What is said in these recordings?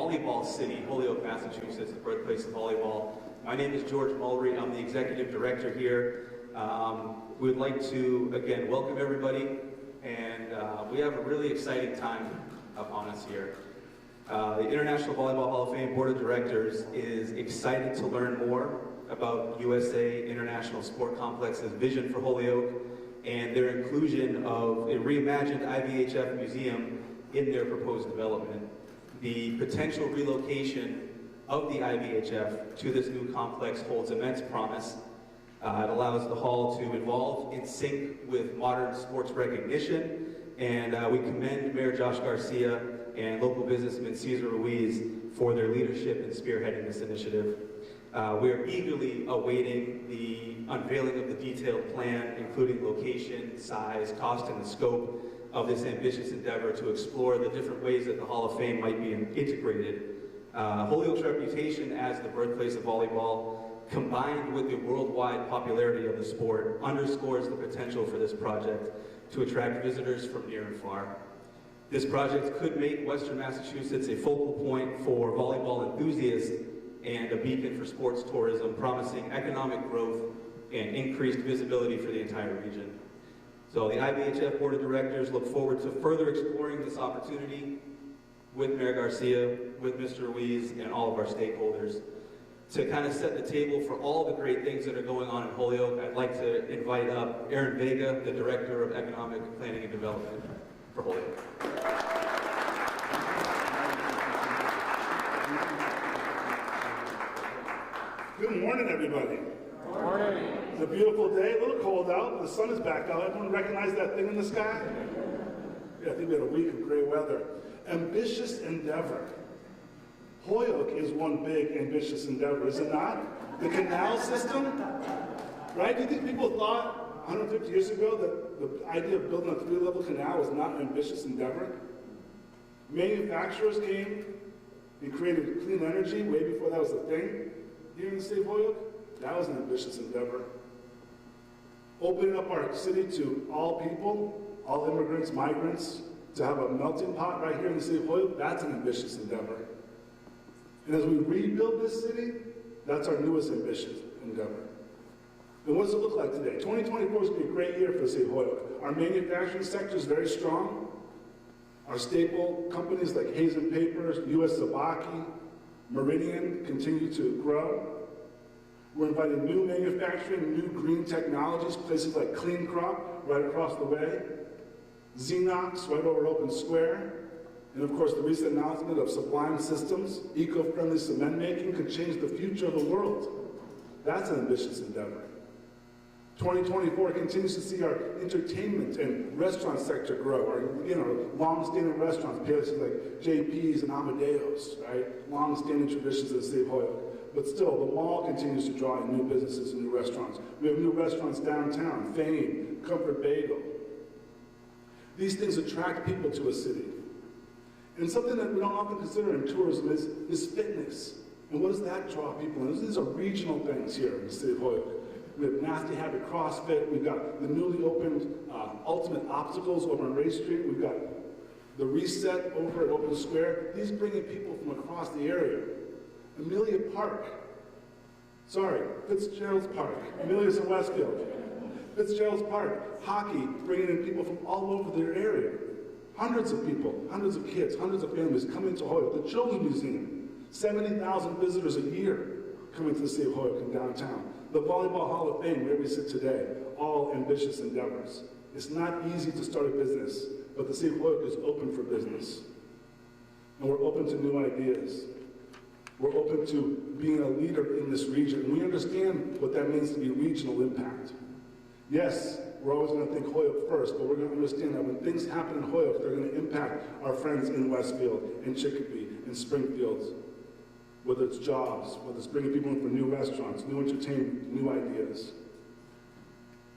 volleyball city, Holyoke, Massachusetts, the birthplace of volleyball. My name is George Mulry. I'm the executive director here. We'd like to, again, welcome everybody, and we have a really exciting time upon us here. The International Volleyball Hall of Fame Board of Directors is excited to learn more about USA International Sport Complex's vision for Holyoke and their inclusion of a reimagined IVHF museum in their proposed development. The potential relocation of the IVHF to this new complex holds immense promise. It allows the hall to evolve in sync with modern sports recognition, and we commend Mayor Josh Garcia and local businessman Cesar Ruiz for their leadership in spearheading this initiative. We are eagerly awaiting the unveiling of the detailed plan, including location, size, cost, and the scope of this ambitious endeavor to explore the different ways that the Hall of Fame might be integrated. Holyoke's reputation as the birthplace of volleyball, combined with the worldwide popularity of the sport, underscores the potential for this project to attract visitors from near and far. This project could make Western Massachusetts a focal point for volleyball enthusiasts and a beacon for sports tourism, promising economic growth and increased visibility for the entire region. So the IVHF Board of Directors look forward to further exploring this opportunity with Mayor Garcia, with Mr. Ruiz, and all of our stakeholders. To kind of set the table for all the great things that are going on in Holyoke, I'd like to invite up Aaron Vega, the Director of Economic Planning and Development for Holyoke. Good morning, everybody. Good morning. It's a beautiful day, a little cold out, but the sun is back out. Everyone recognize that thing in the sky? Yeah, I think we had a week of gray weather. Ambitious endeavor. Holyoke is one big ambitious endeavor, is it not? The canal system, right? Do you think people thought 150 years ago that the idea of building a 3-level canal was not an ambitious endeavor? Manufacturers came and created clean energy way before that was a thing here in the city of Holyoke. That was an ambitious endeavor. Opening up our city to all people, all immigrants, migrants, to have a melting pot right here in the city of Holyoke, that's an ambitious endeavor. And as we rebuild this city, that's our newest ambitious endeavor. And what does it look like today? 2024 is going to be a great year for the city of Holyoke. Our manufacturing sector is very strong. Our staple companies like Hayes & Papers, U.S. Sabaki, Meridian continue to grow. We're inviting new manufacturing, new green technologies, places like Clean Crop right across the way, Xenox right over Open Square, and of course the recent announcement of Sublime Systems, eco-friendly cement making could change the future of the world. That's an ambitious endeavor. 2024 continues to see our entertainment and restaurant sector grow. Our long-standing restaurants, places like JP's and Amadeo's, right? Long-standing traditions in the city of Holyoke. But still, the mall continues to draw in new businesses and new restaurants. We have new restaurants downtown, Fame, Comfort Bagel. These things attract people to a city. And something that we don't often consider in tourism is fitness. And what does that draw people in? These are regional things here in the city of Holyoke. We have Nasty Habit CrossFit. We've got the newly opened Ultimate Obstacles over on Ray Street. We've got the Reset over at Open Square. These bring in people from across the area. Amelia Park. Sorry, Fitzgerald's Park. Amelia's in Westfield. Fitzgerald's Park. Hockey, bringing in people from all over their area. Hundreds of people, hundreds of kids, hundreds of families coming to Holyoke. The Children's Museum, 70,000 visitors a year coming to the city of Holyoke in downtown. The Volleyball Hall of Fame, where we sit today, all ambitious endeavors. It's not easy to start a business, but the city of Holyoke is open for business. And we're open to new ideas. We're open to being a leader in this region. And we understand what that means to be regional impact. Yes, we're always going to think Holyoke first, but we're going to understand that when things happen in Holyoke, they're going to impact our friends in Westfield, in Chicopee, in Springfield. Whether it's jobs, whether it's bringing people in for new restaurants, new entertainment, new ideas.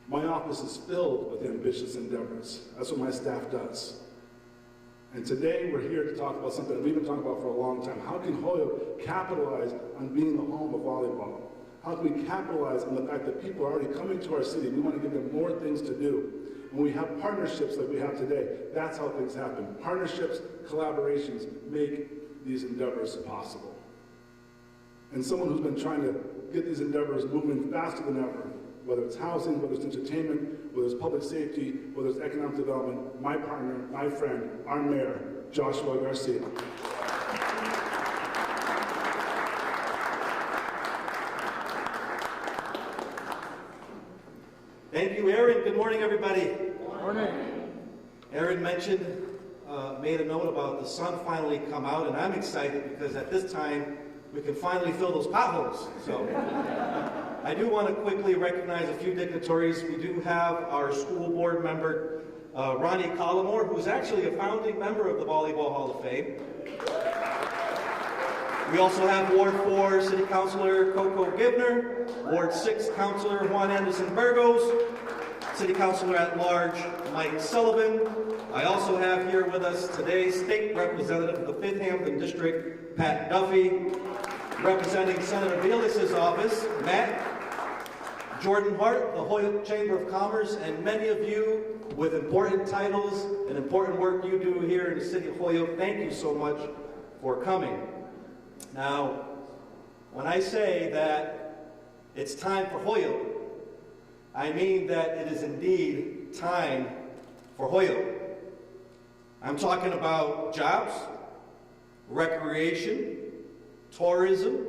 My office is filled with ambitious endeavors. That's what my staff does. And today we're here to talk about something that we've been talking about for a long time. How can Holyoke capitalize on being the home of volleyball? How can we capitalize on the fact that people are already coming to our city? We want to give them more things to do. When we have partnerships like we have today, that's how things happen. Partnerships, collaborations make these endeavors possible. And someone who's been trying to get these endeavors moving faster than ever, whether it's housing, whether it's entertainment, whether it's public safety, whether it's economic development, my partner, my friend, our mayor, Joshua Garcia. Thank you, Aaron. Good morning, everybody. Good morning. Aaron made a note about the sun finally come out, and I'm excited because at this time we can finally fill those potholes. So I do want to quickly recognize a few dignitaries. We do have our school board member, Ronnie Collimore, who's actually a founding member of the Volleyball Hall of Fame. We also have Ward 4 City Councilor Coco Gibner, Ward 6 Councilor Juan Anderson Burgos, City Councilor at Large Mike Sullivan. I also have here with us today State Representative of the 5th Hampton District, Pat Duffy, representing Senator Velas's office, Matt, Jordan Hart, the Holyoke Chamber of Commerce, and many of you with important titles and important work you do here in the city of Holyoke. Thank you so much for coming. Now, when I say that it's time for Holyoke, I mean that it is indeed time for Holyoke. I'm talking about jobs, recreation, tourism,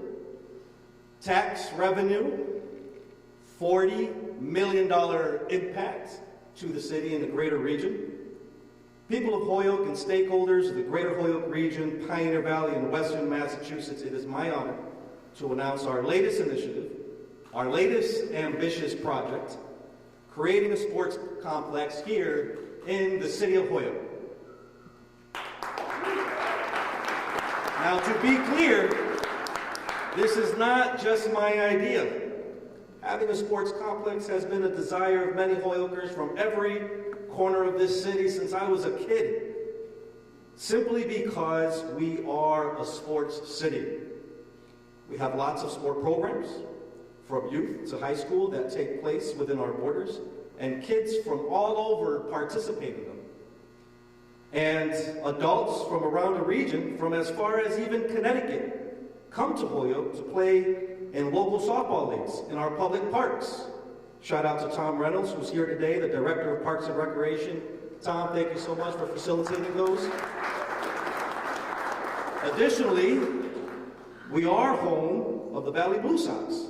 tax revenue, $40 million impact to the city and the greater region. People of Holyoke and stakeholders of the greater Holyoke region, Pioneer Valley, and western Massachusetts, it is my honor to announce our latest initiative, our latest ambitious project, creating a sports complex here in the city of Holyoke. Now, to be clear, this is not just my idea. Having a sports complex has been a desire of many Hoyokers from every corner of this city since I was a kid, simply because we are a sports city. We have lots of sport programs, from youth to high school, that take place within our borders, and kids from all over participate in them. And adults from around the region, from as far as even Connecticut, come to Holyoke to play in local softball leagues in our public parks. Shout out to Tom Reynolds, who's here today, the Director of Parks and Recreation. Tom, thank you so much for facilitating those. Additionally, we are home of the Valley Blue Sox,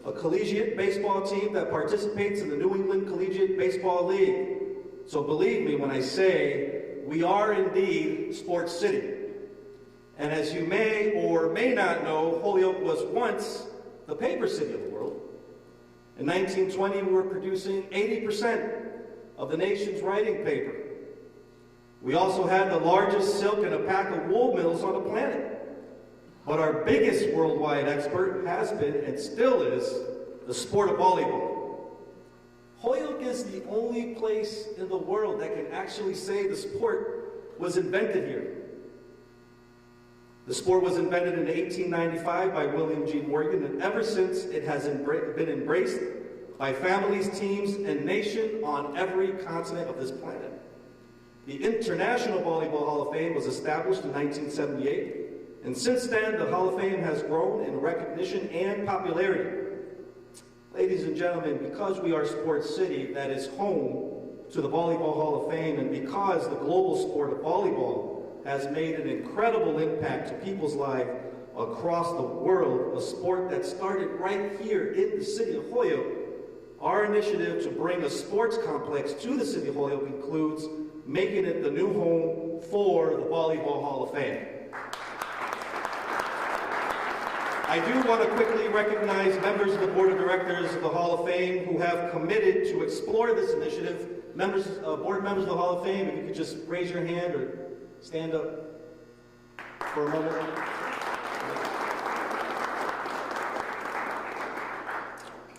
a collegiate baseball team that participates in the New England Collegiate Baseball League. So believe me when I say we are indeed Sports City. And as you may or may not know, Holyoke was once the paper city of the world. In 1920, we were producing 80% of the nation's writing paper. We also had the largest silk and alpaca wool mills on the planet. But our biggest worldwide export has been, and still is, the sport of volleyball. Holyoke is the only place in the world that can actually say the sport was invented here. The sport was invented in 1895 by William G. Morgan, and ever since it has been embraced by families, teams, and nation on every continent of this planet. The International Volleyball Hall of Fame was established in 1978, and since then, the Hall of Fame has grown in recognition and popularity. Ladies and gentlemen, because we are Sports City that is home to the Volleyball Hall of Fame, and because the global sport of volleyball has made an incredible impact to people's lives across the world, a sport that started right here in the city of Holyoke, our initiative to bring a sports complex to the city of Holyoke includes making it the new home for the Volleyball Hall of Fame. I do want to quickly recognize members of the Board of Directors of the Hall of Fame who have committed to explore this initiative. Board members of the Hall of Fame, if you could just raise your hand or stand up for a moment.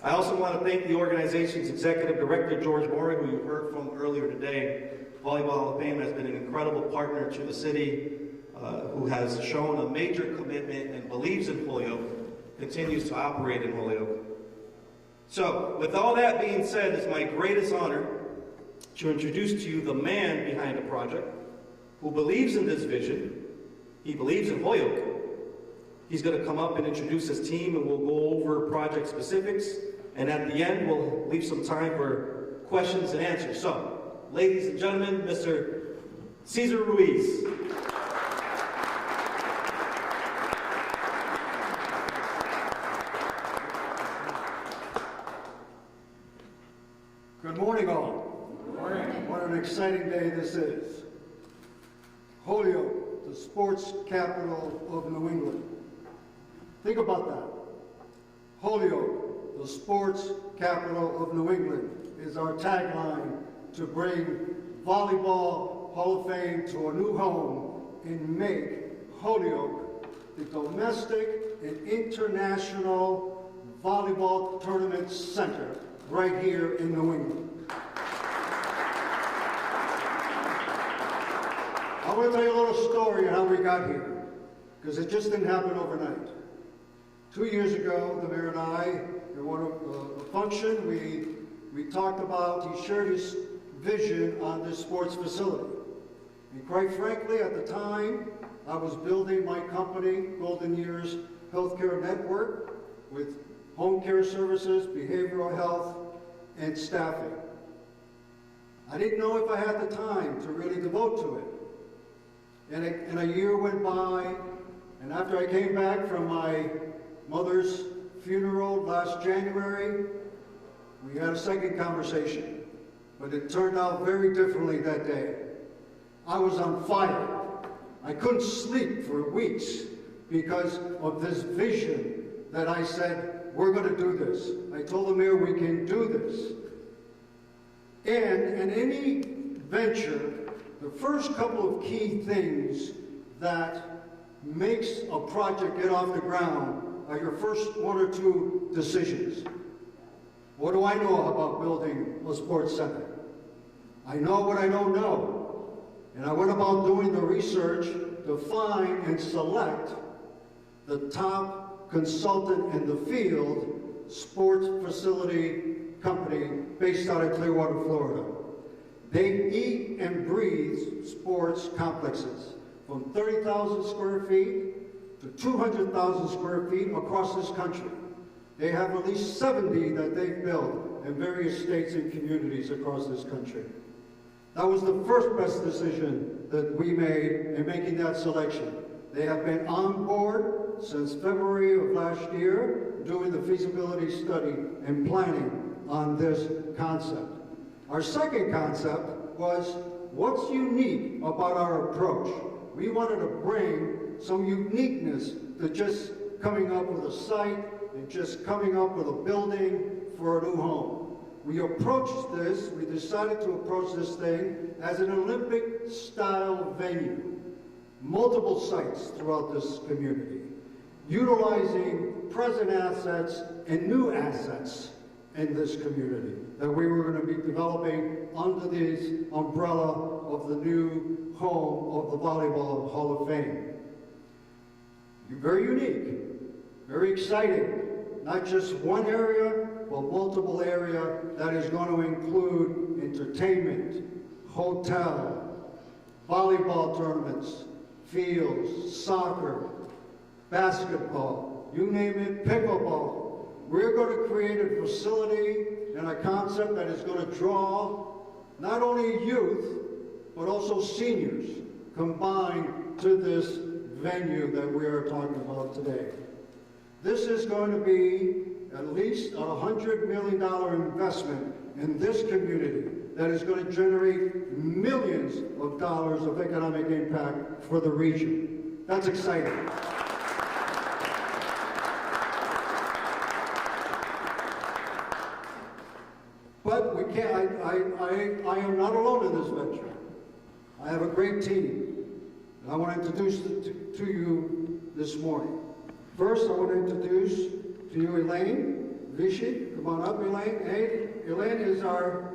I also want to thank the organization's Executive Director, George Moran, who you heard from earlier today. Volleyball Hall of Fame has been an incredible partner to the city, who has shown a major commitment and believes in Holyoke, continues to operate in Holyoke. So, with all that being said, it's my greatest honor to introduce to you the man behind the project, who believes in this vision, He believes in Holyoke. He's going to come up and introduce his team, and we'll go over project specifics. And at the end, we'll leave some time for questions and answers. So, ladies and gentlemen, Mr. Cesar Ruiz. Good morning, all. Good morning. What an exciting day this is. Holyoke, the sports capital of New England. Think about that. Holyoke, the sports capital of New England, is our tagline to bring Volleyball Hall of Fame to a new home and make Holyoke the domestic and international volleyball tournament center right here in New England. I want to tell you a little story on how we got here, because it just didn't happen overnight. 2 years ago, the mayor and I, in a function, we talked about, he shared his vision on this sports facility. And quite frankly, at the time, I was building my company, Golden Years Healthcare Network, with home care services, behavioral health, and staffing. I didn't know if I had the time to really devote to it. And a year went by, and after I came back from my mother's funeral last January, we had a second conversation, but it turned out very differently that day. I was on fire. I couldn't sleep for weeks because of this vision that I said, we're going to do this. I told the mayor we can do this. And in any venture, the first couple of key things that makes a project get off the ground are your first one or two decisions. What do I know about building a sports center? I know what I don't know. And I went about doing the research to find and select the top consultant in the field, sports facility company based out of Clearwater, Florida. They eat and breathe sports complexes from 30,000 square feet to 200,000 square feet across this country. They have at least 70 that they've built in various states and communities across this country. That was the first best decision that we made in making that selection. They have been on board since February of last year doing the feasibility study and planning on this concept. Our second concept was, what's unique about our approach? We wanted to bring some uniqueness to just coming up with a site and just coming up with a building for a new home. We decided to approach this thing as an Olympic-style venue. Multiple sites throughout this community, utilizing present assets and new assets in this community that we were going to be developing under this umbrella of the new home of the Volleyball Hall of Fame. Very unique, very exciting. Not just one area, but multiple areas that is going to include entertainment, hotel, volleyball tournaments, fields, soccer, basketball, you name it, pickleball. We're going to create a facility and a concept that is going to draw not only youth, but also seniors combined to this venue that we are talking about today. This is going to be at least a $100 million investment in this community that is going to generate millions of dollars of economic impact for the region. That's exciting. But we can't, I am not alone in this venture. I have a great team, and I want to introduce it to you this morning. First, I want to introduce to you Elaine Vichy. Come on up, Elaine. Hey, Elaine is our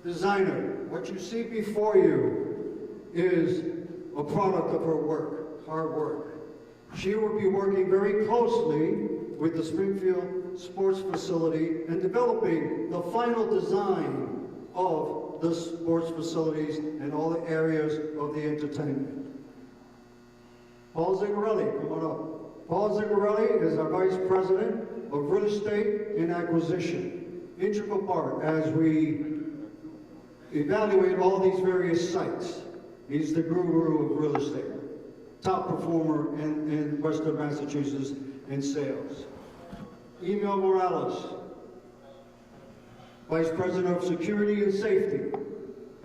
designer. What you see before you is a product of her work, hard work. She will be working very closely with the Springfield Sports Facility and developing the final design of the sports facilities and all the areas of the entertainment. Paul Zingarelli, come on up. Paul Zingarelli is our Vice President of Real Estate and Acquisition. Integral part as we evaluate all these various sites. He's the guru of real estate. Top performer in Western Massachusetts in sales. Emil Morales, Vice President of Security and Safety.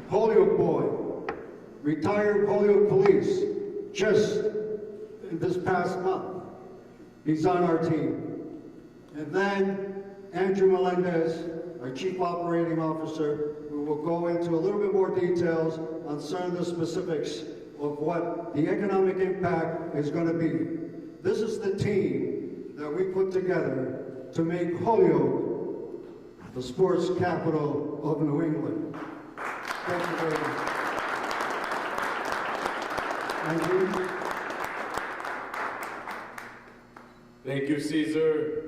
Holyoke boy, retired Holyoke Police, just this past month. He's on our team. And then Andrew Melendez, our Chief Operating Officer, who will go into a little bit more details on some of the specifics of what the economic impact is going to be. This is the team that we put together to make Holyoke the sports capital of New England. Thank you very much. Andrew? Thank you, Caesar.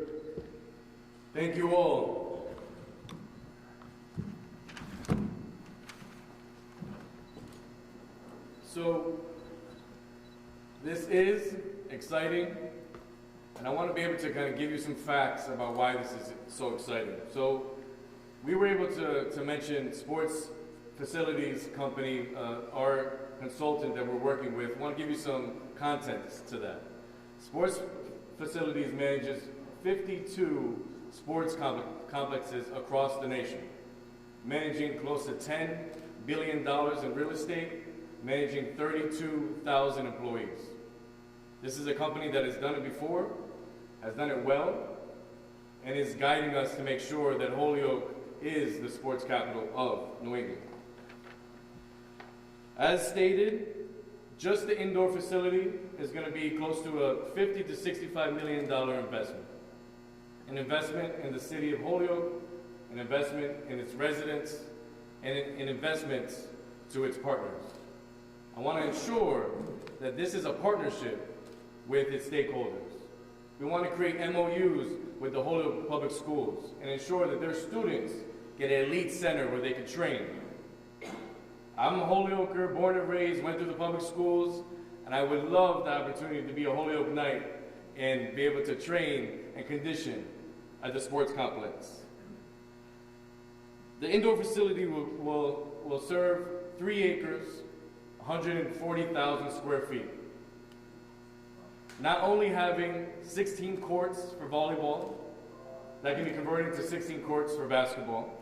Thank you all. So, this is exciting, and I want to be able to kind of give you some facts about why this is so exciting. So, we were able to mention Sports Facilities Company, our consultant that we're working with. I want to give you some context to that. Sports Facilities manages 52 sports complexes across the nation, managing close to $10 billion in real estate, managing 32,000 employees. This is a company that has done it before, has done it well, and is guiding us to make sure that Holyoke is the sports capital of New England. As stated, just the indoor facility is going to be close to a $50 to $65 million investment. An investment in the city of Holyoke, an investment in its residents, and an investment to its partners. I want to ensure that this is a partnership with its stakeholders. We want to create MOUs with the Holyoke Public Schools and ensure that their students get an elite center where they can train. I'm a Holyoker, born and raised, went through the public schools, and I would love the opportunity to be a Holyoke Knight and be able to train and condition at the sports complex. The indoor facility will serve 3 acres, 140,000 square feet. Not only having 16 courts for volleyball, that can be converted into 16 courts for basketball.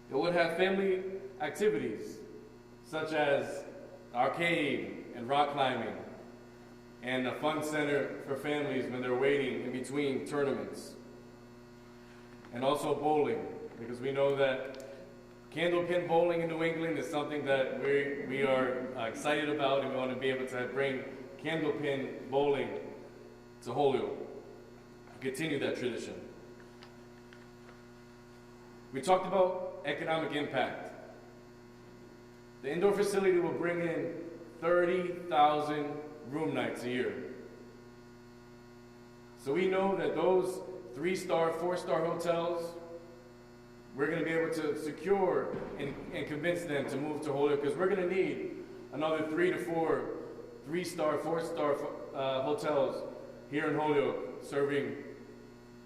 It would have family activities such as arcade and rock climbing, and a fun center for families when they're waiting in between tournaments. And also bowling, because we know that candlepin bowling in New England is something that we are excited about, and we want to be able to bring candlepin bowling to Holyoke, continue that tradition. We talked about economic impact. The indoor facility will bring in 30,000 room nights a year. So we know that those 3-star, 4-star hotels, we're going to be able to secure and convince them to move to Holyoke, because we're going to need another 3 to 4 3-star, 4-star hotels here in Holyoke, serving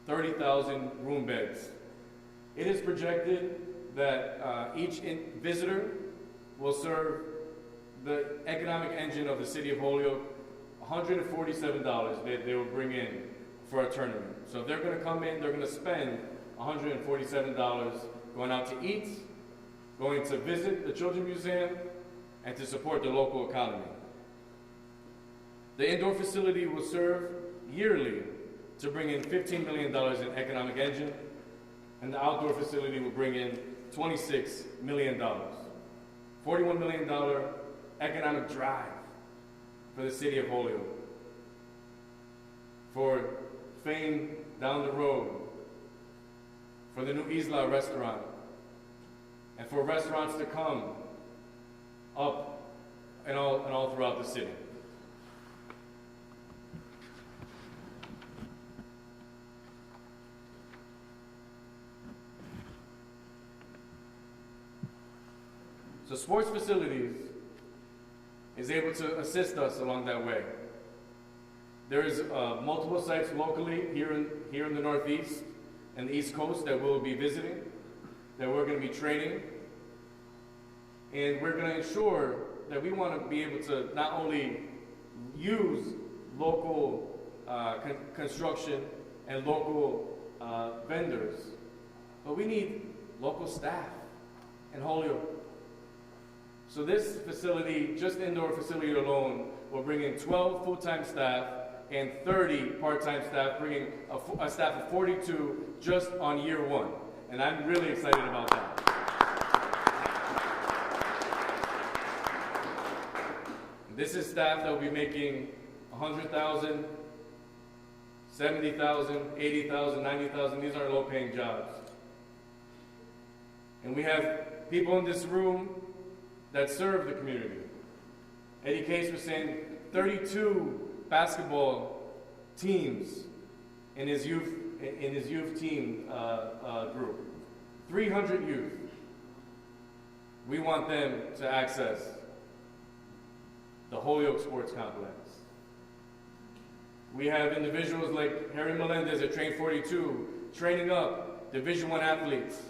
30,000 room beds. It is projected that each visitor will serve the economic engine of the city of Holyoke $147 they will bring in for a tournament. So if they're going to come in, they're going to spend $147 going out to eat, going to visit the Children's Museum, and to support the local economy. The indoor facility will serve yearly to bring in $15 million in economic engine, and the outdoor facility will bring in $26 million. $41 million economic drive for the city of Holyoke. For fame down the road, for the new Isla restaurant, and for restaurants to come up and all throughout the city. So sports facilities is able to assist us along that way. There's multiple sites locally here in the Northeast and the East Coast that we'll be visiting, that we're going to be training. And we're going to ensure that we want to be able to not only use local construction and local vendors, but we need local staff in Holyoke. So this facility, just indoor facility alone, will bring in 12 full-time staff and 30 part-time staff, bringing a staff of 42 just on year one. And I'm really excited about that. This is staff that will be making $100,000, $70,000, $80,000, $90,000. These aren't low-paying jobs. And we have people in this room that serve the community. Eddie Case was saying 32 basketball teams in his youth team group, 300 youth. We want them to access the Holyoke Sports Complex. We have individuals like Harry Melendez at Train 42 training up Division I athletes.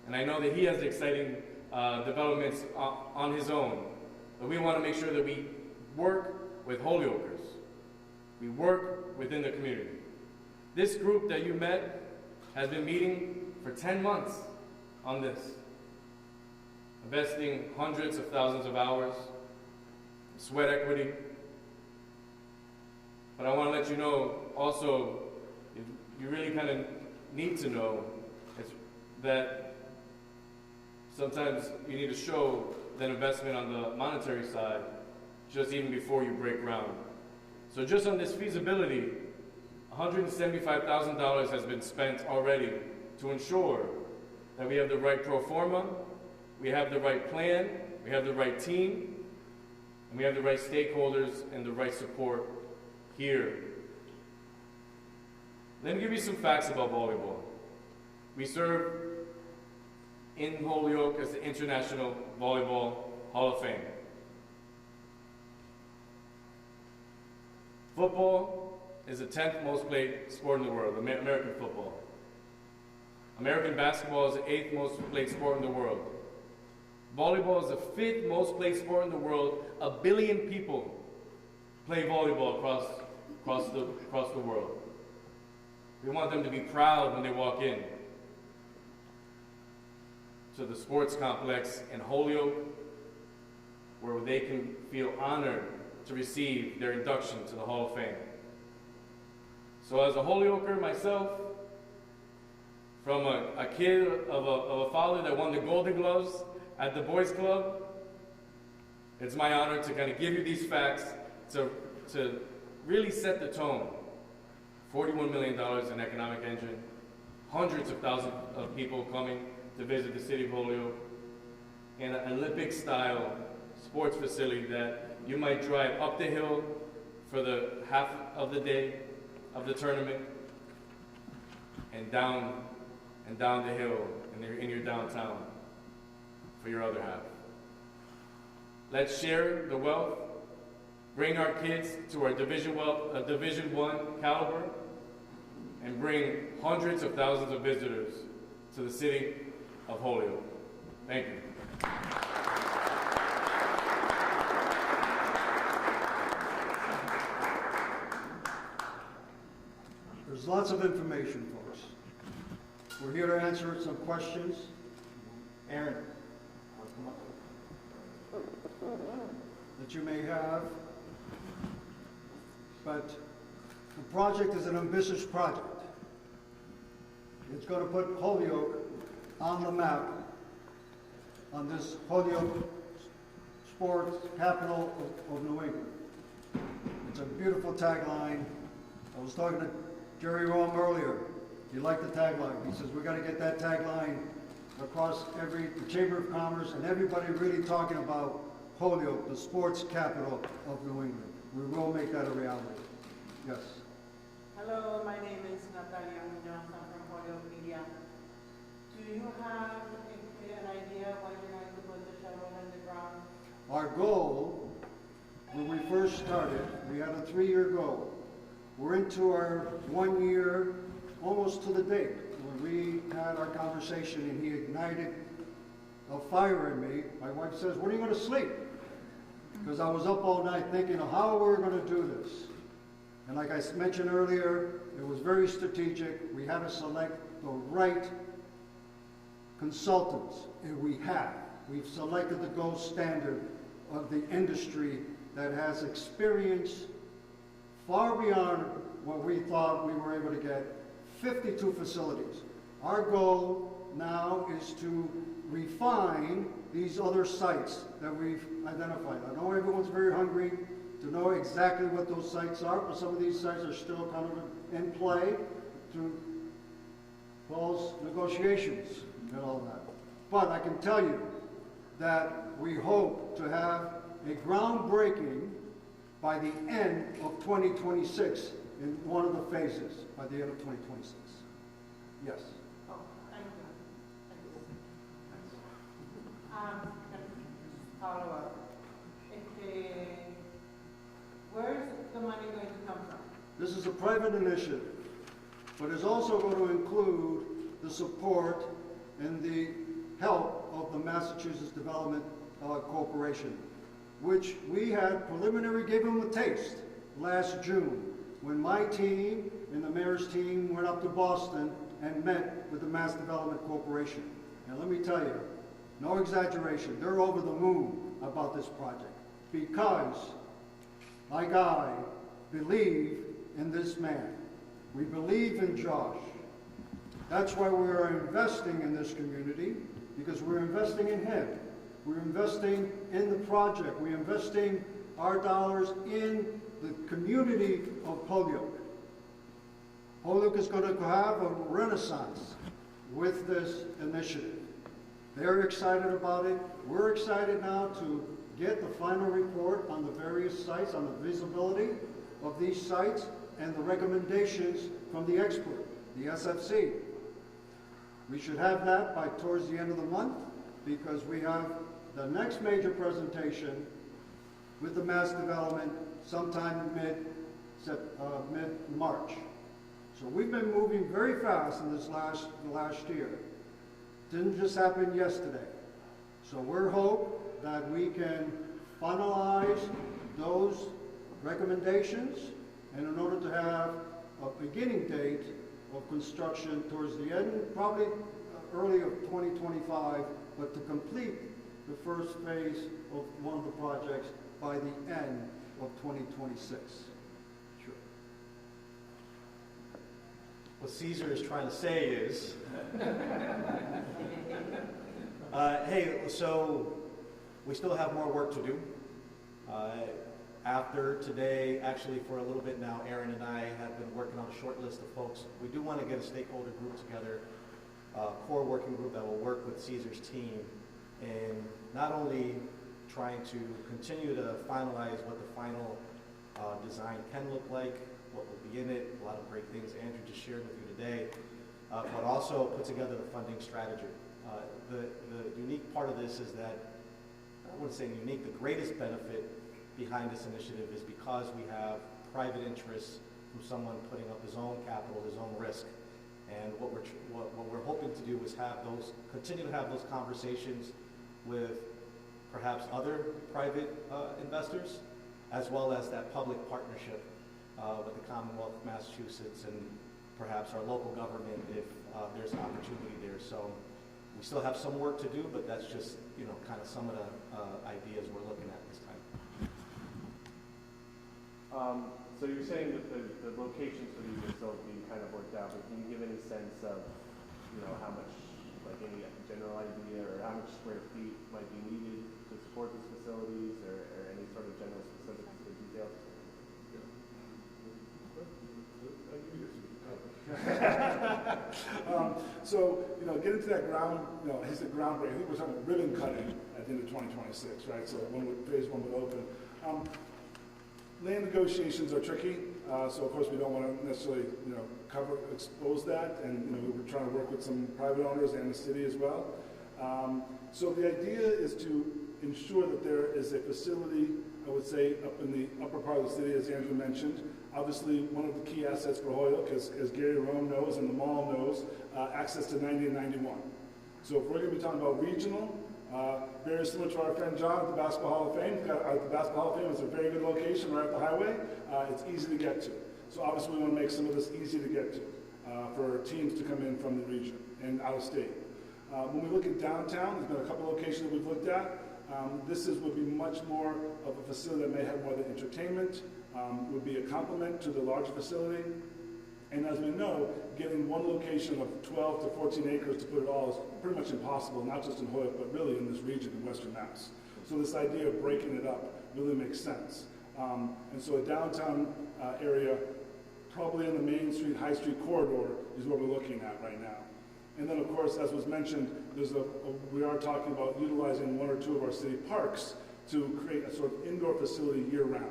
And I know that he has exciting developments on his own. But we want to make sure that we work with Holyokers. We work within the community. This group that you met has been meeting for 10 months on this, investing hundreds of thousands of hours, sweat equity. But I want to let you know also, you really kind of need to know that sometimes you need to show that investment on the monetary side just even before you break ground. So just on this feasibility, $175,000 has been spent already to ensure that we have the right pro forma, we have the right plan, we have the right team, and we have the right stakeholders and the right support here. Let me give you some facts about volleyball. We serve in Holyoke as the International Volleyball Hall of Fame. Football is the 10th most played sport in the world, American football. American basketball is the 8th most played sport in the world. Volleyball is the 5th most played sport in the world. 1 billion people play volleyball across the world. We want them to be proud when they walk in to the sports complex in Holyoke, where they can feel honored to receive their induction to the Hall of Fame. So as a Holyoker myself, from a kid of a father that won the Golden Gloves at the Boys Club, it's my honor to kind of give you these facts to really set the tone. $41 million in economic engine, hundreds of thousands of people coming to visit the city of Holyoke, and an Olympic-style sports facility that you might drive up the hill for the half of the day of the tournament, and down the hill in your downtown for your other half. Let's share the wealth, bring our kids to our Division I caliber, and bring hundreds of thousands of visitors to the city of Holyoke. Thank you. There's lots of information, folks. We're here to answer some questions. Aaron, that you may have. But the project is an ambitious project. It's going to put Holyoke on the map, on this Holyoke sports capital of New England. It's a beautiful tagline. I was talking to Jerry Rome earlier. He liked the tagline. He says, we got to get that tagline across the Chamber of Commerce and everybody really talking about Holyoke, the sports capital of New England. We will make that a reality. Yes. Hello, my name is Natalia Munoz. I'm from Holyoke Media. Do you have an idea when you're going to put the shovel in the ground? Our goal when we first started, we had a 3-year goal. We're into our 1 year, almost to the date, when we had our conversation and he ignited a fire in me. My wife says, "When are you going to sleep?" Because I was up all night thinking of how we're going to do this. And like I mentioned earlier, it was very strategic. We had to select the right consultants, and we have. We've selected the gold standard of the industry that has experience far beyond what we thought we were able to get. 52 facilities. Our goal now is to refine these other sites that we've identified. I know everyone's very hungry to know exactly what those sites are, but some of these sites are still kind of in play through Paul's negotiations and all that. But I can tell you that we hope to have a groundbreaking by the end of 2026 in one of the phases, by the end of 2026. Yes. Oh, thank you. Follow up. Where is the money going to come from? This is a private initiative, but it's also going to include the support and the help of the Massachusetts Development Corporation, which we had preliminary, gave them a taste last June when my team and the mayor's team went up to Boston and met with the Mass Development Corporation. And let me tell you, no exaggeration, they're over the moon about this project because, like I, believe in this man. We believe in Josh. That's why we are investing in this community, because we're investing in him. We're investing in the project. We're investing our dollars in the community of Holyoke. Holyoke is going to have a renaissance with this initiative. They're excited about it. We're excited now to get the final report on the various sites, on the visibility of these sites, and the recommendations from the expert, the SFC. We should have that by towards the end of the month, because we have the next major presentation with the Mass Development sometime mid-March. So we've been moving very fast in this last year. Didn't just happen yesterday. So we're hope that we can finalize those recommendations, and in order to have a beginning date of construction towards the end, probably early of 2025, but to complete the first phase of one of the projects by the end of 2026. Sure. What Caesar is trying to say is, hey, so we still have more work to do. After today, actually for a little bit now, Aaron and I have been working on a short list of folks. We do want to get a stakeholder group together, a core working group that will work with Caesar's team in not only trying to continue to finalize what the final design can look like, what will be in it, a lot of great things Andrew just shared with you today, but also put together the funding strategy. The unique part of this is that, I wouldn't say unique, the greatest benefit behind this initiative is because we have private interests from someone putting up his own capital, his own risk. And what we're hoping to do is continue to have those conversations with perhaps other private investors, as well as that public partnership with the Commonwealth of Massachusetts and perhaps our local government if there's an opportunity there. So we still have some work to do, but that's just, kind of some of the ideas we're looking at this time. So you're saying that the locations for these are still being kind of worked out, but can you give any sense of, how much, like any general idea, or how much square feet might be needed to support these facilities, or any sort of general specifics or details? So, get into that ground, he said groundbreaking. I think we're talking about ribbon cutting at the end of 2026, right? So phase one would open. Land negotiations are tricky, so of course we don't want to necessarily, expose that, and we're trying to work with some private owners and the city as well. So the idea is to ensure that there is a facility I would say, up in the upper part of the city, as Andrew mentioned. Obviously, one of the key assets for Holyoke, as Gary Rome knows and the mall knows, access to 90 and 91. So if we're going to be talking about regional, very similar to our friend John at the Basketball Hall of Fame. The Basketball Hall of Fame is a very good location right at the highway. It's easy to get to. So obviously we want to make some of this easy to get to for teams to come in from the region and out of state. When we look at downtown, there's been a couple locations that we've looked at. This would be much more of a facility that may have more than entertainment, would be a complement to the larger facility. And as we know, getting one location of 12 to 14 acres to put it all is pretty much impossible, not just in Holyoke, but really in this region in Western Mass. So this idea of breaking it up really makes sense. And so a downtown area, probably in the Main Street, High Street corridor is what we're looking at right now. And then, of course, as was mentioned, we are talking about utilizing one or two of our city parks to create a sort of indoor facility year-round,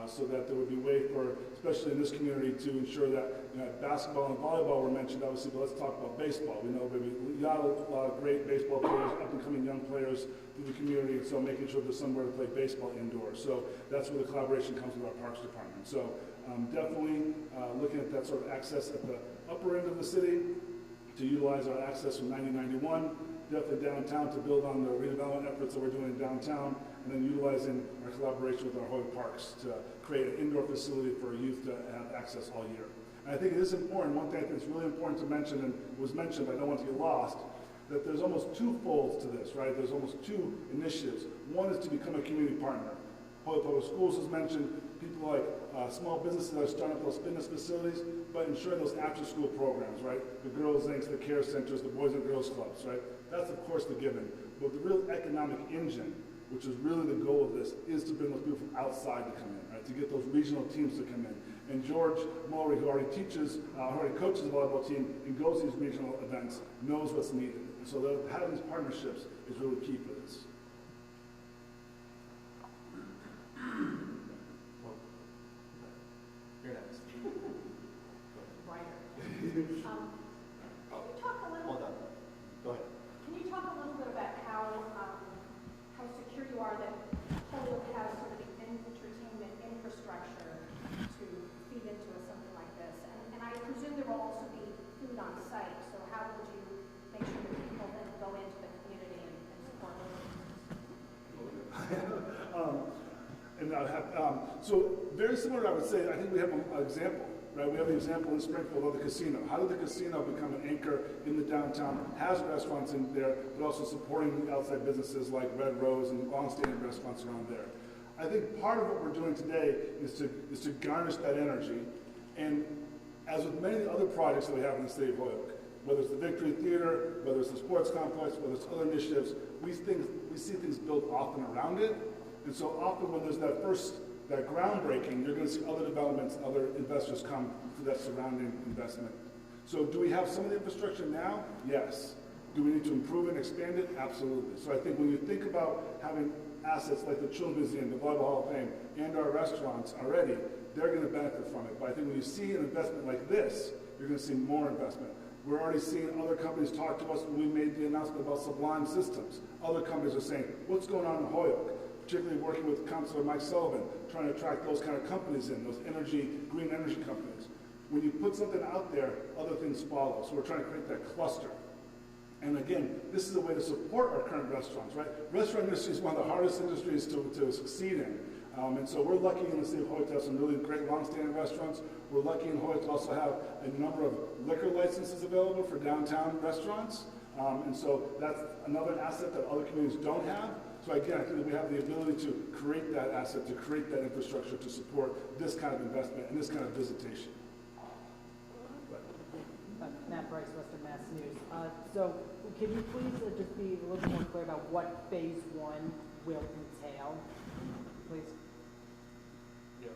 so that there would be a way for, especially in this community, to ensure that basketball and volleyball were mentioned, obviously, but let's talk about baseball. We know we got a lot of great baseball players, up-and-coming young players through the community, so making sure there's somewhere to play baseball indoors. So that's where the collaboration comes with our Parks Department. So definitely looking at that sort of access at the upper end of the city, to utilize our access from 9091, definitely downtown to build on the redevelopment efforts that we're doing in downtown, and then utilizing our collaboration with our Holyoke Parks to create an indoor facility for youth to have access all year. And I think it is important, one thing I think it's really important to mention, and was mentioned, but I don't want to get lost, that there's almost two folds to this, right? There's almost two initiatives. One is to become a community partner. Holyoke Public Schools has mentioned people like small businesses that are starting up those fitness facilities, but ensuring those after-school programs, right? The Girls' Inc., the care centers, the Boys and Girls Clubs, right? That's, of course, the given. But the real economic engine, which is really the goal of this, is to bring those people from outside to come in, right? To get those regional teams to come in. And George Mulry, who already teaches, already coaches the volleyball team and goes to these regional events, knows what's needed. And so having these partnerships is really key for this. You're next. Can you talk a little? Hold on. Go ahead. Can you talk a little bit about how secure you are that Holyoke has sort of the entertainment infrastructure to feed into something like this? And I presume there will also be food on site. So how would you make sure that people then go into the community and support those? So very similar, I would say, I think we have an example, right? We have an example in Springfield of the casino. How did the casino become an anchor in the downtown, has restaurants in there, but also supporting outside businesses like Red Rose and long-standing restaurants around there? I think part of what we're doing today is to garnish that energy. And as with many other projects that we have in the city of Holyoke, whether it's the Victory Theater, whether it's the sports complex, whether it's other initiatives, we see things built often around it. And so often when there's that groundbreaking, you're going to see other developments, other investors come to that surrounding investment. So do we have some of the infrastructure now? Yes. Do we need to improve and expand it? Absolutely. So I think when you think about having assets like the Children's Museum, the Volleyball Hall of Fame, and our restaurants already, they're going to benefit from it. But I think when you see an investment like this, you're going to see more investment. We're already seeing other companies talk to us when we made the announcement about Sublime Systems. Other companies are saying, what's going on in Holyoke? Particularly working with Councilor Mike Sullivan, trying to attract those kind of companies in, those green energy companies. When you put something out there, other things follow. So we're trying to create that cluster. And again, this is a way to support our current restaurants, right? Restaurant industry is one of the hardest industries to succeed in. And so we're lucky in the city of Holyoke to have some really great long-standing restaurants. We're lucky in Holyoke to also have a number of liquor licenses available for downtown restaurants. And so that's another asset that other communities don't have. So again, I think that we have the ability to create that asset, to create that infrastructure to support this kind of investment and this kind of visitation. Matt Bryce, Western Mass News. So can you please just be a little more clear about what phase one will entail, please? Yeah.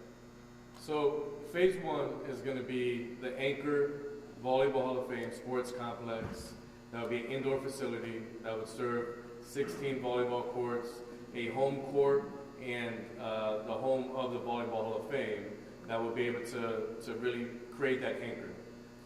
So phase one is going to be the Anchor Volleyball Hall of Fame Sports Complex. That would be an indoor facility that would serve 16 volleyball courts, a home court, and the home of the Volleyball Hall of Fame that would be able to really create that anchor.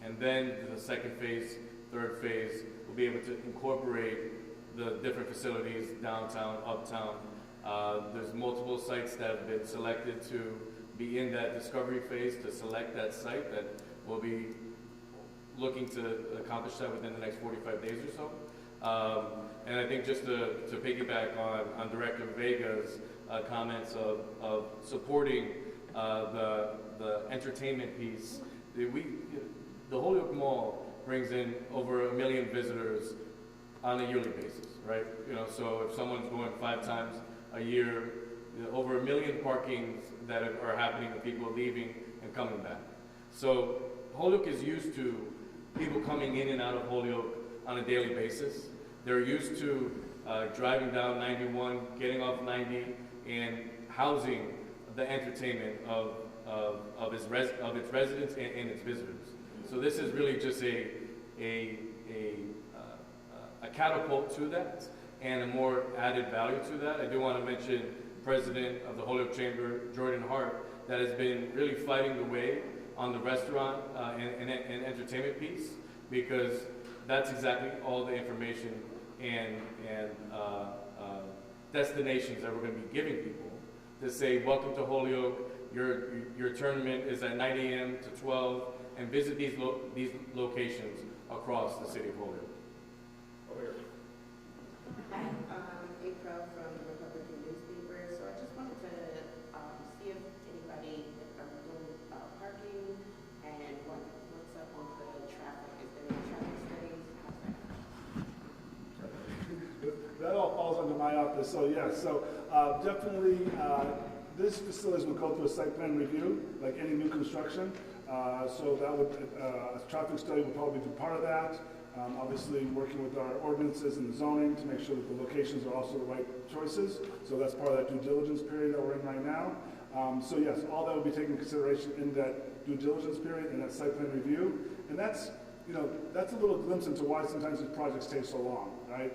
And then the second phase, third phase, will be able to incorporate the different facilities, downtown, uptown, There's multiple sites that have been selected to be in that discovery phase to select that site that will be looking to accomplish that within the next 45 days or so. And I think just to piggyback on Director Vega's comments of supporting the entertainment piece, the Holyoke Mall brings in over 1 million visitors on a yearly basis, right? You know, so if someone's going 5 times a year, over 1 million parkings that are happening with people leaving and coming back. So Holyoke is used to people coming in and out of Holyoke on a daily basis. They're used to driving down 91, getting off 90, and housing the entertainment of its residents and its visitors. So this is really just a catapult to that and a more added value to that. I do want to mention President of the Holyoke Chamber, Jordan Hart, that has been really fighting the way on the restaurant and entertainment piece, because that's exactly all the information and destinations that we're going to be giving people to say, welcome to Holyoke, your tournament is at 9 a.m. to 12, and visit these locations across the city of Holyoke. Over here. Hi, April from the Republican newspaper. So I just wanted to see if anybody doing parking and what's up with the traffic. Is there any traffic studies? How's that? That all falls under my office, so yeah, so definitely this facility will go through a site plan review, like any new construction. So that would, a traffic study would probably be part of that. Obviously working with our ordinances and zoning to make sure that the locations are also the right choices. So that's part of that due diligence period that we're in right now. So yes, all that would be taken into consideration in that due diligence period and that site plan review. And that's, you know, that's a little glimpse into why sometimes these projects take so long, right?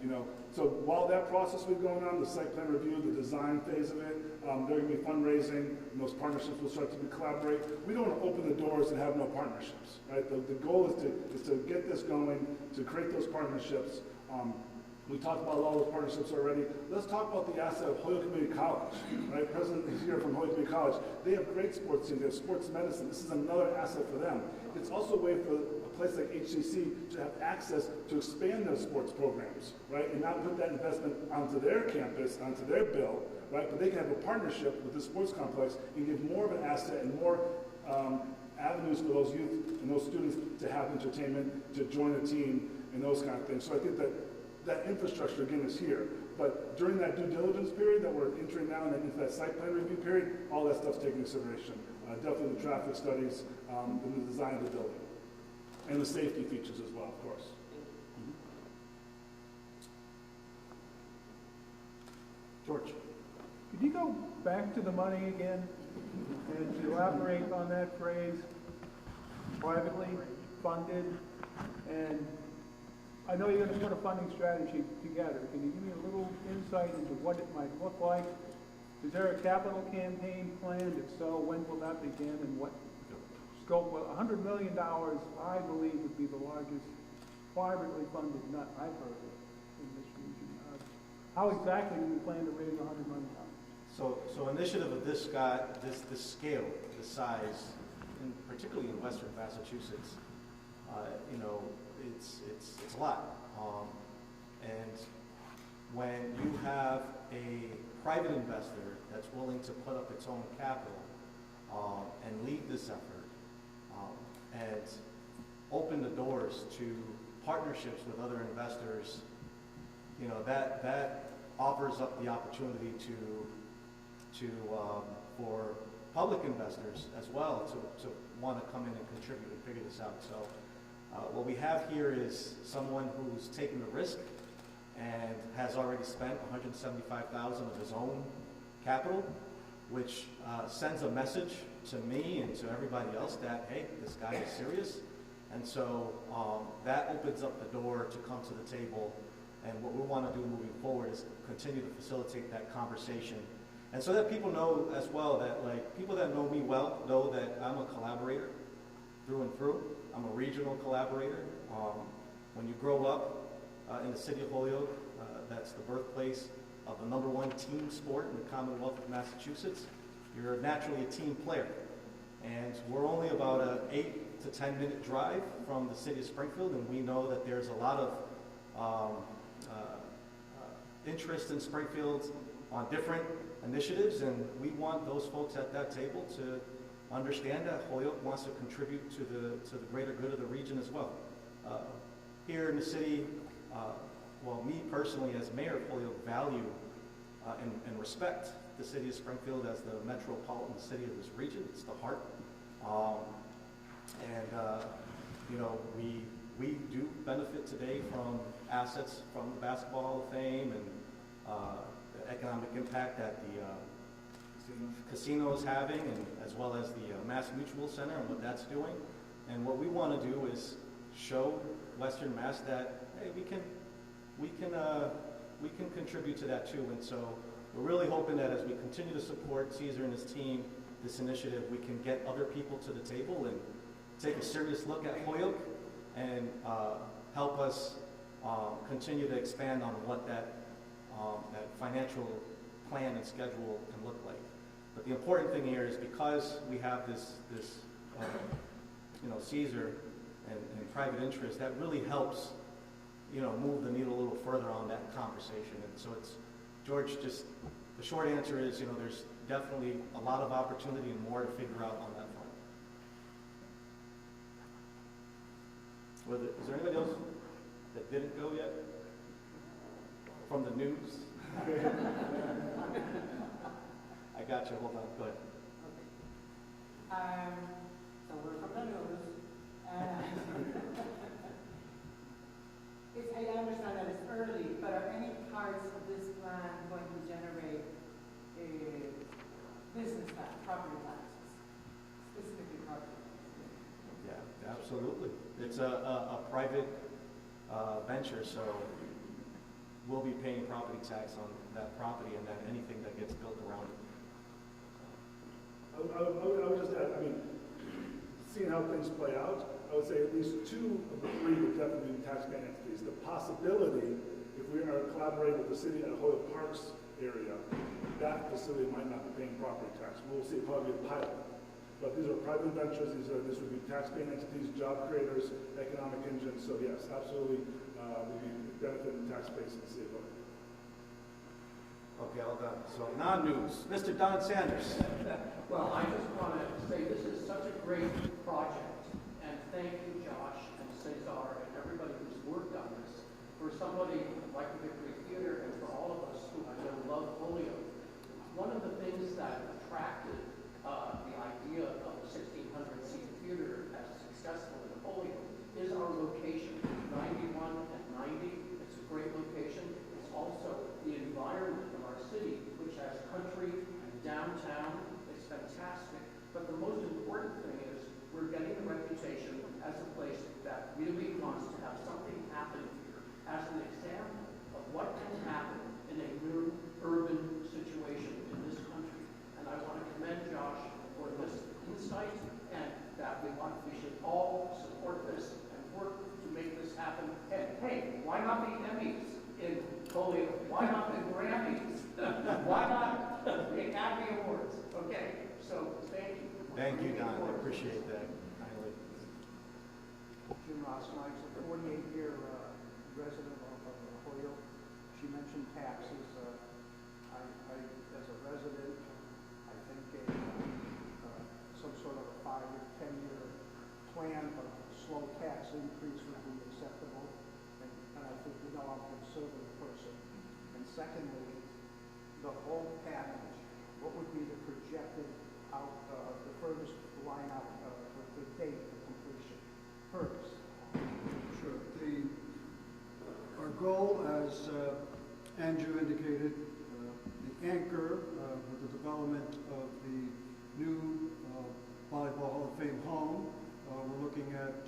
You know, so while that process will be going on, the site plan review, the design phase of it, there will be fundraising, and those partnerships will start to collaborate. We don't want to open the doors and have no partnerships, right? The goal is to get this going, to create those partnerships. We talked about a lot of those partnerships already. Let's talk about the asset of Holyoke Community College, right? President is here from Holyoke Community College. They have great sports teams. They have sports medicine. This is another asset for them. It's also a way for a place like HCC to have access to expand their sports programs, right? And not put that investment onto their campus, onto their bill, right? But they can have a partnership with the sports complex and give more of an asset and more avenues for those youth and those students to have entertainment, to join a team, and those kind of things. So I think that infrastructure, again, is here. But during that due diligence period that we're entering now and into that site plan review period, all that stuff's taken into consideration. Definitely the traffic studies, and the design of the building. And the safety features as well, of course. George. Could you go back to the money again and to elaborate on that phrase, privately funded? And I know you're going to put a funding strategy together. Can you give me a little insight into what it might look like? Is there a capital campaign planned? If so, when will that begin and what scope? Well, $100 million, I believe, would be the largest privately funded nut I've heard of in this region. How exactly do you plan to raise $100 million? So initiative of this scale, this size, and particularly in Western Massachusetts, you know, it's a lot. And when you have a private investor that's willing to put up its own capital and lead this effort and open the doors to partnerships with other investors, you know, that offers up the opportunity for public investors as well to want to come in and contribute and figure this out. So what we have here is someone who's taken the risk and has already spent $175,000 of his own capital, which sends a message to me and to everybody else that, hey, this guy is serious. And so that opens up the door to come to the table. And what we want to do moving forward is continue to facilitate that conversation. And so that people know as well that, like, people that know me well know that I'm a collaborator through and through. I'm a regional collaborator. When you grow up in the city of Holyoke, that's the birthplace of the #1 team sport in the Commonwealth of Massachusetts, you're naturally a team player. And we're only about an 8 to 10 minute drive from the city of Springfield, and we know that there's a lot of interest in Springfield on different initiatives, and we want those folks at that table to understand that Holyoke wants to contribute to the greater good of the region as well. Here in the city, well, me personally as mayor of Holyoke value and respect the city of Springfield as the metropolitan city of this region. It's the heart. You know, we do benefit today from assets from the Basketball Hall of Fame and the economic impact that the casino is having, and as well as the Mass Mutual Center and what that's doing. And what we want to do is show Western Mass that, hey, we can contribute to that too. And so we're really hoping that as we continue to support Caesar and his team, this initiative, we can get other people to the table and take a serious look at Holyoke and help us continue to expand on what that financial plan and schedule can look like. But the important thing here is because we have this you know, Caesar and private interest, that really helps, you know, move the needle a little further on that conversation. And so it's, George, just the short answer is, you know, there's definitely a lot of opportunity and more to figure out on that front. Is there anybody else that didn't go yet? From the news? I got you, hold on, go ahead. So we're from the news. I understand that it's early, but are any parts of this plan going to generate business tax, property taxes, specifically property taxes? Yeah, absolutely. It's a private venture, so we'll be paying property tax on that property and then anything that gets built around it. I would just add, I mean, seeing how things play out, I would say at least 2 of the 3 would definitely be taxpaying entities. The possibility, if we are collaborating with the city at Holyoke Parks area, that facility might not be paying property tax. We'll see, probably a pilot. But these are private ventures. This would be taxpaying entities, job creators, economic engines. So yes, absolutely, would be benefiting tax base in the city of Holyoke. Okay, all done. So non-news, Mr. Don Sanders. Well, I just want to say this is such a great project, and thank you, Josh and Cesar and everybody who's worked on this. For somebody like the Victory Theater and for all of us who I know love Holyoke, one of the things that attracted the idea of the 1,600-seat theater as successful in Holyoke is our location, 91 and 90. It's a great location. It's also the environment of our city, which has country and downtown. It's fantastic. But the most important thing is we're getting the reputation as a place that really wants to have something happen here as an example of what can happen in a new urban situation in this country. And I want to commend Josh for this insight and that we should all support this and work to make this happen. And hey, why not the Emmys in Holyoke? Why not the Grammys? Why not the Academy Awards? Okay, so thank you. Thank you, Don. I appreciate that. Jim Ross, I'm a 48-year resident of Holyoke. She mentioned taxes. As a resident, I think some sort of a 5 or 10-year plan, but a slow tax increase would be acceptable. And I think I'm a conservative person. And secondly, the whole package, what would be the projected the furthest line out, the date for completion? First. Sure. Our goal, as Andrew indicated, the anchor with the development of the new Volleyball Hall of Fame home, we're looking at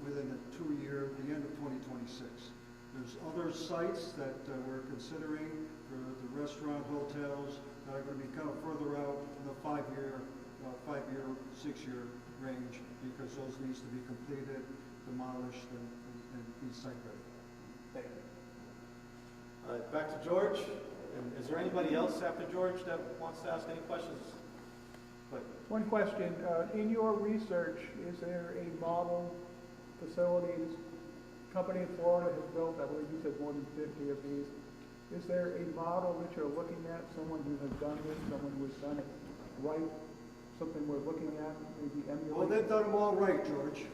within the the end of 2026. There's other sites that we're considering for the restaurant, hotels that are going to be kind of further out in the 5-year, 6-year range, because those needs to be completed, demolished, and be site ready. Thank you. Back to George. And is there anybody else after George that wants to ask any questions? One question, in your research, is there a model facility this company in Florida has built? I believe you said more than 50 of these. Is there a model that you're looking at, someone who has done this, someone who has done it right, something we're looking at, maybe emulating? Well, they've done them all right, George.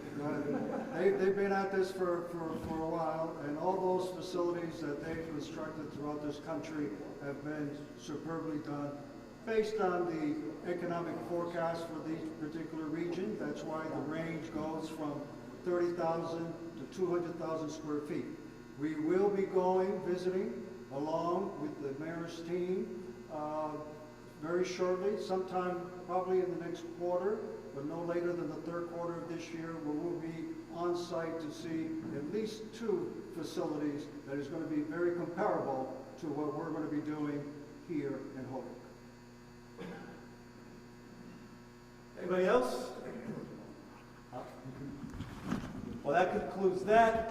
They've been at this for a while, and all those facilities that they've constructed throughout this country have been superbly done. Based on the economic forecast for the particular region, that's why the range goes from 30,000 to 200,000 square feet. We will be going, visiting, along with the mayor's team, very shortly, sometime probably in the next quarter, but no later than the third quarter of this year, where we'll be on site to see at least 2 facilities that is going to be very comparable to what we're going to be doing here in Holyoke. Anybody else? Well, that concludes that.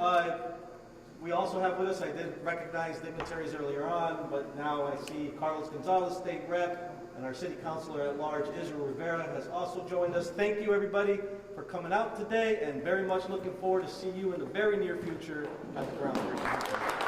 We also have with us, I did recognize dignitaries earlier on, but now I see Carlos Gonzalez, State Rep, and our City Councilor at Large, Israel Rivera, has also joined us. Thank you, everybody, for coming out today, and very much looking forward to see you in the very near future at the groundbreaking.